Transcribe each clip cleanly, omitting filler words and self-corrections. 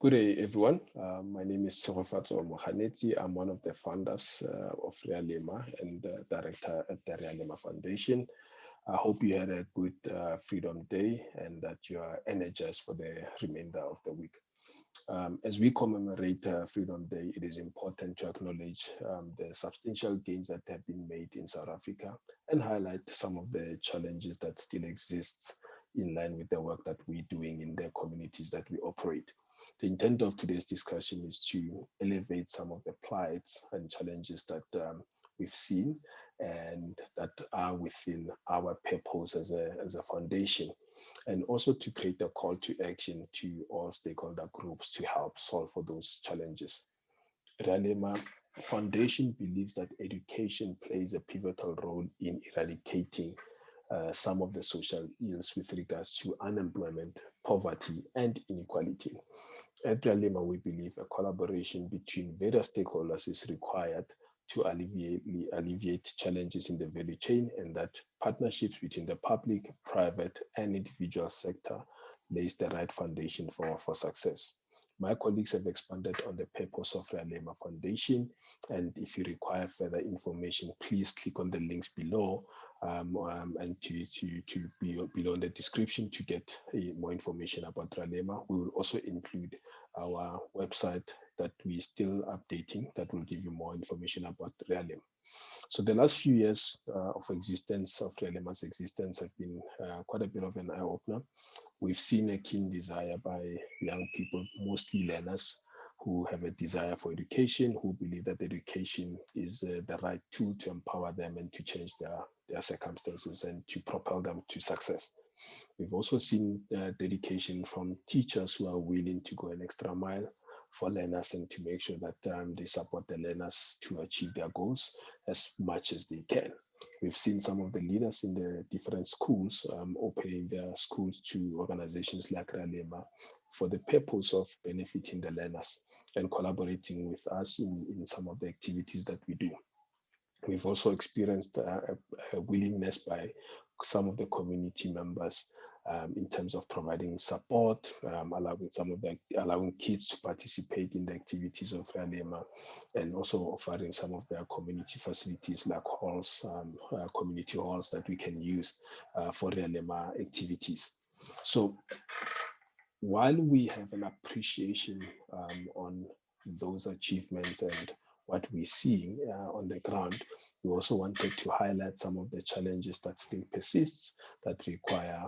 Good day, everyone. My name is Tshego Moganetsi. I'm one of the founders of Realema and director at the Realema Foundation. I hope you had a good Freedom Day and that you are energized for the remainder of the week. As we commemorate Freedom Day, it is important to acknowledge the substantial gains that have been made in South Africa and highlight some of the challenges that still exist in line with the work that we're doing in the communities that we operate. The intent of today's discussion is to elevate some of the plights and challenges that we've seen and that are within our purpose as a foundation, and also to create a call to action to all stakeholder groups to help solve for those challenges. Realema Foundation believes that education plays a pivotal role in eradicating some of the social ills with regards to unemployment, poverty, and inequality. At Realema, we believe a collaboration between various stakeholders is required to alleviate challenges in the value chain, and that partnerships between the public, private, and individual sector lays the right foundation for success. My colleagues have expanded on the purpose of Realema Foundation, and if you require further information, please click on the links below and to be below in the description to get more information about Realema. We will also include our website that we're still updating that will give you more information about Realema. So the last few years of Realema's existence have been quite a bit of an eye-opener. We've seen a keen desire by young people, mostly learners, who have a desire for education, who believe that education is the right tool to empower them and to change their circumstances and to propel them to success. We've also seen dedication from teachers who are willing to go an extra mile for learners and to make sure that they support the learners to achieve their goals as much as they can. We've seen some of the leaders in the different schools opening their schools to organizations like Realema for the purpose of benefiting the learners and collaborating with us in some of the activities that we do. We've also experienced a willingness by some of the community members in terms of providing support, allowing kids to participate in the activities of Realema, and also offering some of their community facilities like halls, community halls that we can use for Realema activities. So while we have an appreciation on those achievements and what we're seeing on the ground, we also wanted to highlight some of the challenges that still persists that require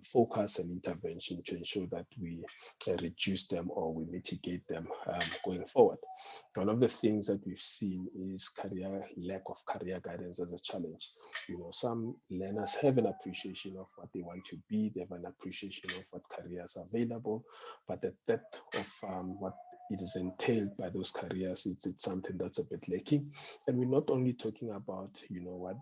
focus and intervention to ensure that we reduce them or we mitigate them going forward. One of the things that we've seen is lack of career guidance as a challenge. Some learners have an appreciation of what they want to be, they have an appreciation of what careers are available, but the depth of what it is entailed by those careers, it's something that's a bit lacking. And we're not only talking about, what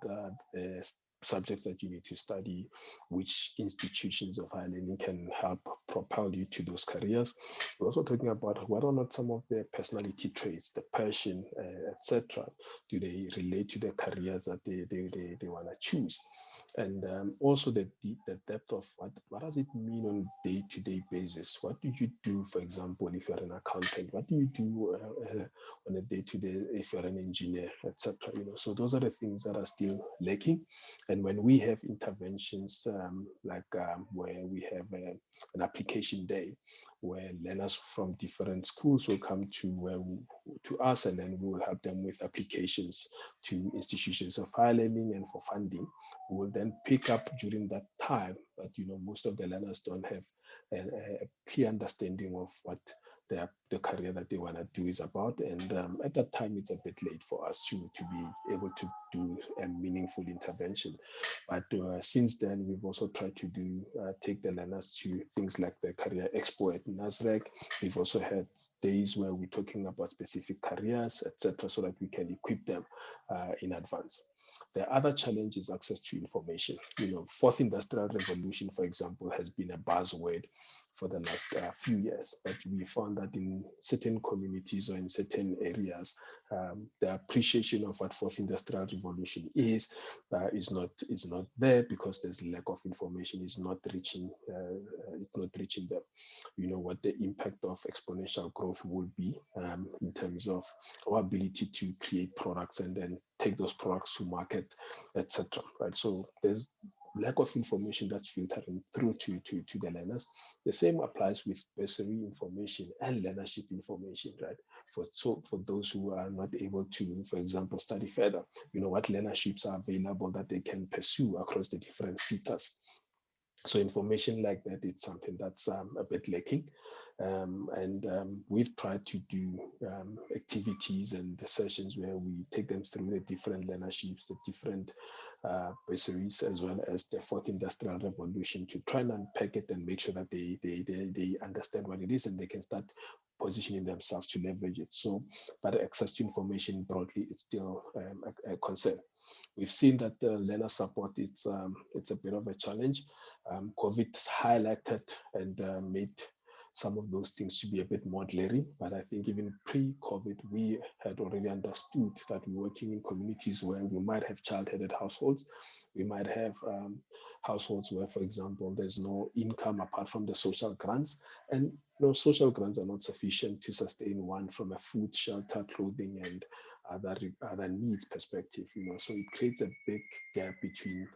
the subjects that you need to study, which institutions of higher learning can help propel you to those careers. We're also talking about what are not some of the personality traits, the passion, etc. Do they relate to the careers that they want to choose? And also the depth of what does it mean on day-to-day basis? What do you do, for example, if you're an accountant? What do you do on a day-to-day if you're an engineer, etc.? So those are the things that are still lacking. And when we have interventions where we have an application day, where learners from different schools will come to us, and then we will help them with applications to institutions of higher learning and for funding. We will then pick up during that time that most of the learners don't have a clear understanding of what the career that they want to do is about, and at that time it's a bit late for us to be able to do a meaningful intervention. But since then, we've also tried to take the learners to things like the Career Expo at NASREC. We've also had days where we're talking about specific careers, etc., so that we can equip them in advance. The other challenge is access to information. Fourth industrial revolution, for example, has been a buzzword for the last few years. But we found that in certain communities or in certain areas, the appreciation of what fourth industrial revolution is not there because there's lack of information. It's not reaching them. You know what the impact of exponential growth will be in terms of our ability to create products and then take those products to market, etc. Right. So there's lack of information that's filtering through to the learners. The same applies with bursary information and learnership information, right? For those who are not able to, for example, study further, you know, what learnerships are available that they can pursue across the different SETAs. So information like that, it's something that's a bit lacking. We've tried to do activities and the sessions where we take them through the different learnerships, the different bursaries, as well as the fourth industrial revolution, to try and unpack it and make sure that they understand what it is and they can start positioning themselves to leverage it. So, but access to information broadly is still a concern. We've seen that the learner support, it's a bit of a challenge. COVID highlighted and made some of those things to be a bit more glaring, but I think even pre-COVID, we had already understood that we're working in communities where we might have child-headed households. We might have households where, for example, there's no income apart from the social grants, and social grants are not sufficient to sustain one from a food, shelter, clothing, and other needs perspective. So it creates a big gap between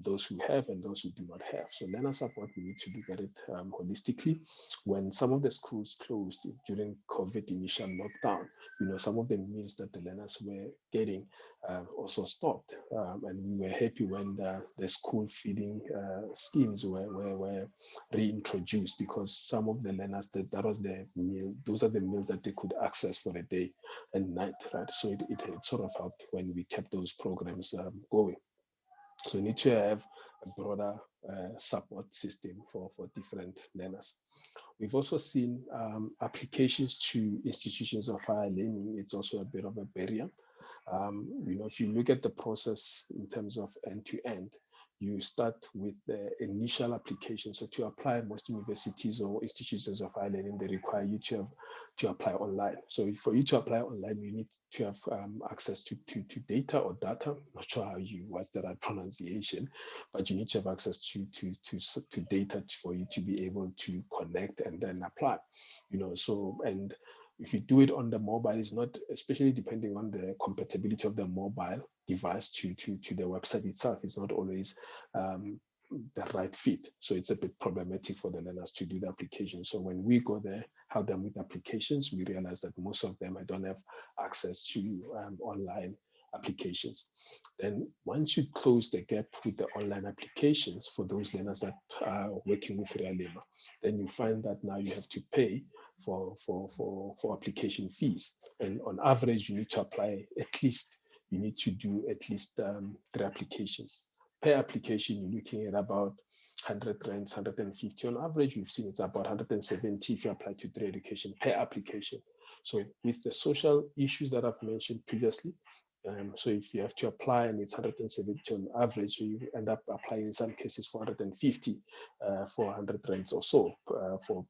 those who have and those who do not have. So learner support, we need to look at it holistically. When some of the schools closed during COVID initial lockdown, some of the meals that the learners were getting also stopped. And we were happy when the school feeding schemes were reintroduced, because some of the learners, that was the meal, those are the meals that they could access for a day and night, right? So it sort of helped when we kept those programs going. So we need to have a broader support system for different learners. We've also seen applications to institutions of higher learning. It's also a bit of a barrier. If you look at the process in terms of end-to-end, you start with the initial application. So to apply, most universities or institutions of higher learning, they require you to apply online. So for you to apply online, you need to have access to data or data. I'm not sure what's the right pronunciation, but you need to have access to data for you to be able to connect and then apply. And if you do it on the mobile, it's not, especially depending on the compatibility of the mobile device to the website itself, it's not always the right fit. So it's a bit problematic for the learners to do the application. So when we go there, help them with applications, we realize that most of them don't have access to online applications. Then once you close the gap with the online applications for those learners that are working with Realema, then you find that now you have to pay for application fees. And on average, you need to apply you need to do at least 3 applications. Per application, you're looking at about 100 rands, 150. On average, we've seen it's about 170 if you apply to 3 education per application. So with the social issues that I've mentioned previously, so if you have to apply and it's 170 on average, so you end up applying in some cases 450, 400 rands or so for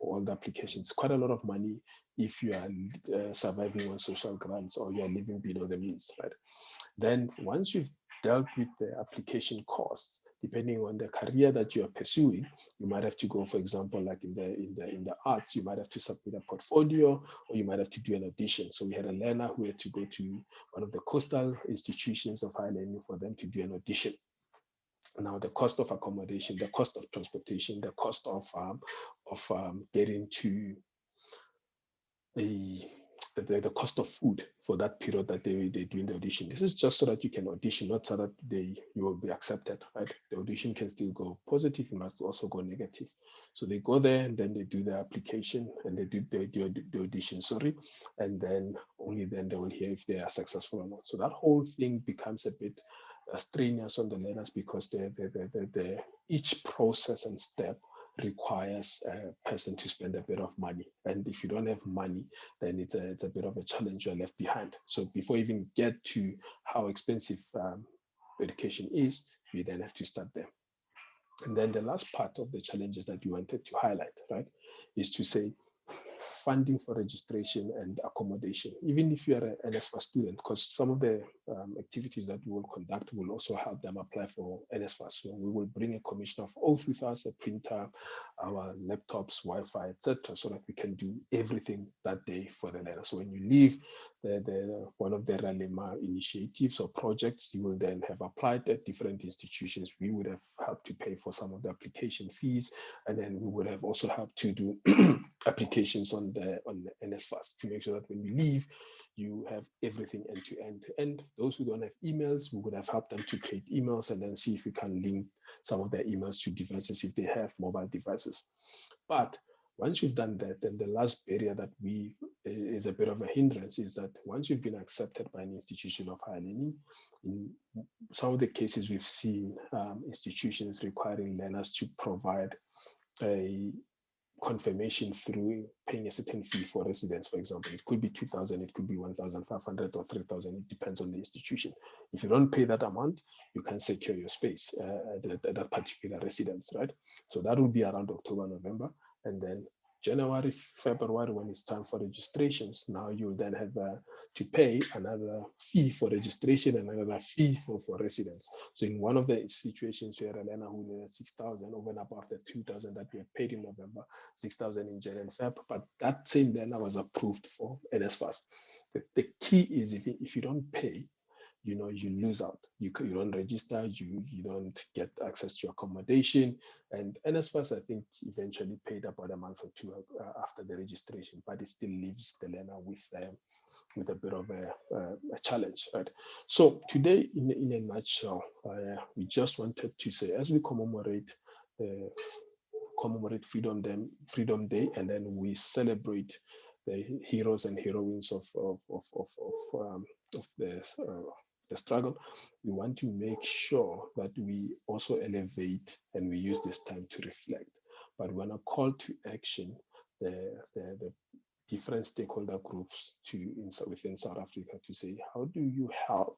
all the applications. Quite a lot of money if you are surviving on social grants or you are living below the means, right? Then once you've dealt with the application costs, depending on the career that you are pursuing, you might have to go, for example, like in the arts, you might have to submit a portfolio, or you might have to do an audition. So we had a learner who had to go to one of the coastal institutions of higher learning for them to do an audition. Now, the cost of accommodation, the cost of transportation, the cost of getting to the cost of food for that period that they're doing the audition. This is just so that you can audition, not so that you will be accepted, right? The audition can still go positive, it must also go negative. So they go there and then they do the application and they do the audition, and then only then they will hear if they are successful or not. So that whole thing becomes a bit strenuous on the learners, because each process and step requires a person to spend a bit of money, and if you don't have money, then it's a bit of a challenge. You're left behind. So before you even get to how expensive education is, you then have to start there. And then the last part of the challenges that we wanted to highlight, right, is to say funding for registration and accommodation, even if you are an NSFAS student, because some of the activities that we will conduct will also help them apply for NSFAS. So we will bring a commission of oath with us, a printer, our laptops, Wi-Fi, etc., so that we can do everything that day for the learner. So when you leave one of the Realema initiatives or projects, you will then have applied at different institutions. We would have helped to pay for some of the application fees, and then we would have also helped to do applications on the NSFAS to make sure that when you leave, you have everything end to end. And those who don't have emails, we would have helped them to create emails and then see if we can link some of their emails to devices if they have mobile devices. But once you've done that, then the last barrier that is a bit of a hindrance is that once you've been accepted by an institution of higher learning, in some of the cases we've seen institutions requiring learners to provide a confirmation through paying a certain fee for residence, for example. It could be 2,000, it could be 1,500 or 3,000. It depends on the institution. If you don't pay that amount, you can secure your space at that particular residence, right? So that would be around October, November. And then January, February, when it's time for registrations, now you then have to pay another fee for registration and another fee for residence. So in one of the situations, you had a learner who needed 6,000 over and above the 2,000 that we had paid in November, 6,000 in January and Feb, but that same learner was approved for NSFAS. The key is if you don't pay, you lose out. You don't register, you don't get access to accommodation. And NSFAS, I think, eventually paid about a month or two after the registration, but it still leaves the learner with a bit of a challenge, right? So today, in a nutshell, we just wanted to say, as we commemorate Freedom Day, and then we celebrate the heroes and heroines of the struggle, we want to make sure that we also elevate and we use this time to reflect. But when a call to action, the different stakeholder groups within South Africa to say, how do you help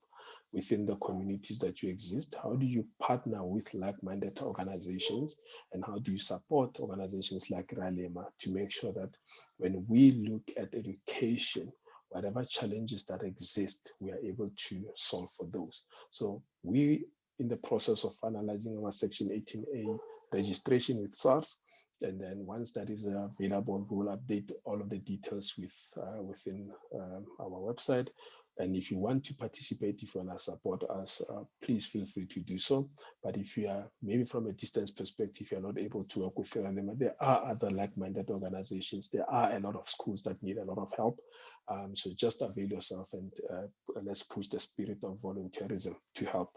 within the communities that you exist? How do you partner with like-minded organizations? And how do you support organizations like Realema to make sure that when we look at education, whatever challenges that exist, we are able to solve for those. So we, in the process of finalizing our Section 18A registration with SARS, and then once that is available, we will update all of the details within our website. And if you want to participate, if you want to support us, please feel free to do so. But if you are maybe from a distance perspective, you're not able to work with Realema, there are other like-minded organizations. There are a lot of schools that need a lot of help. So just avail yourself and let's push the spirit of volunteerism to help.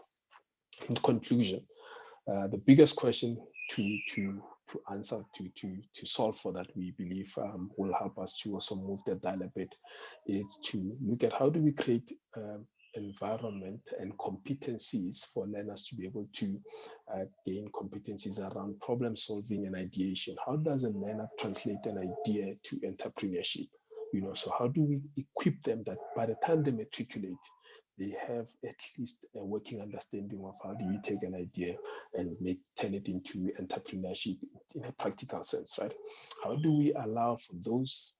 In conclusion, the biggest question to answer, to solve for that, we believe will help us to also move the dial a bit, is to look at how do we create environment and competencies for learners to be able to gain competencies around problem solving and ideation. How does a learner translate an idea to entrepreneurship? So how do we equip them that by the time they matriculate, they have at least a working understanding of how do you take an idea and turn it into entrepreneurship in a practical sense, right? How do we allow for those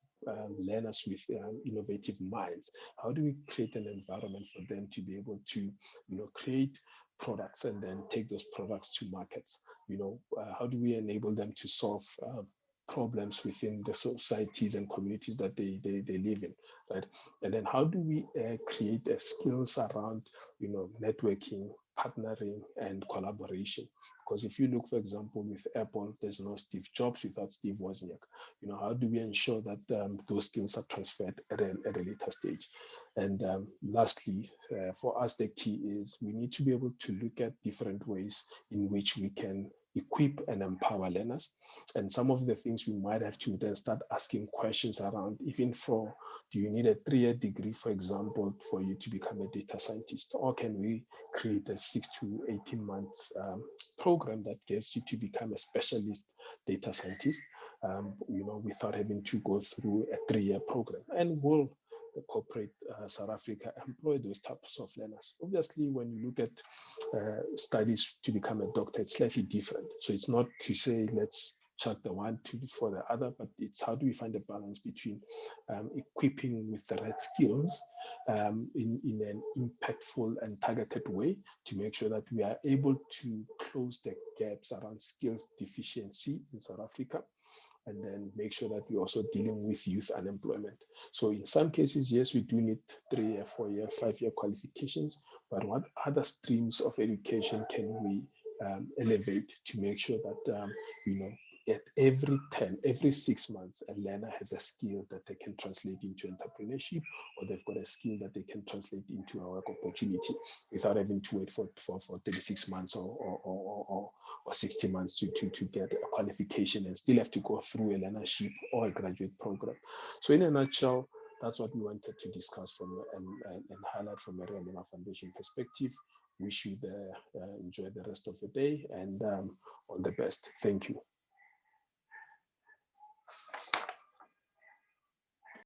learners with innovative minds? How do we create an environment for them to be able to, create products and then take those products to markets? How do we enable them to solve problems within the societies and communities that they live in, right? And then how do we create skills around, networking, partnering, and collaboration? Because if you look, for example, with Apple, there's no Steve Jobs without Steve Wozniak. How do we ensure that those skills are transferred at a later stage? And lastly, for us, the key is we need to be able to look at different ways in which we can equip and empower learners. And some of the things we might have to then start asking questions around, even for, do you need a 3-year degree, for example, for you to become a data scientist? Or can we create a 6 to 18 months program that gets you to become a specialist data scientist, without having to go through a 3-year program? And will the corporate South Africa employ those types of learners. Obviously, when you look at studies to become a doctor, it's slightly different. So it's not to say let's chuck the one for the other, but it's how do we find a balance between equipping with the right skills in an impactful and targeted way to make sure that we are able to close the gaps around skills deficiency in South Africa, and then make sure that we're also dealing with youth unemployment. So in some cases, yes, we do need 3-year, 4-year, 5-year qualifications, but what other streams of education can we elevate to make sure that, at every 6 months, a learner has a skill that they can translate into entrepreneurship, or they've got a skill that they can translate into a work opportunity without having to wait for 36 months or 60 months to get a qualification and still have to go through a learnership or a graduate program. So in a nutshell, that's what we wanted to discuss and highlight from a Realema Foundation perspective. Wish you enjoy the rest of the day, and all the best. Thank you.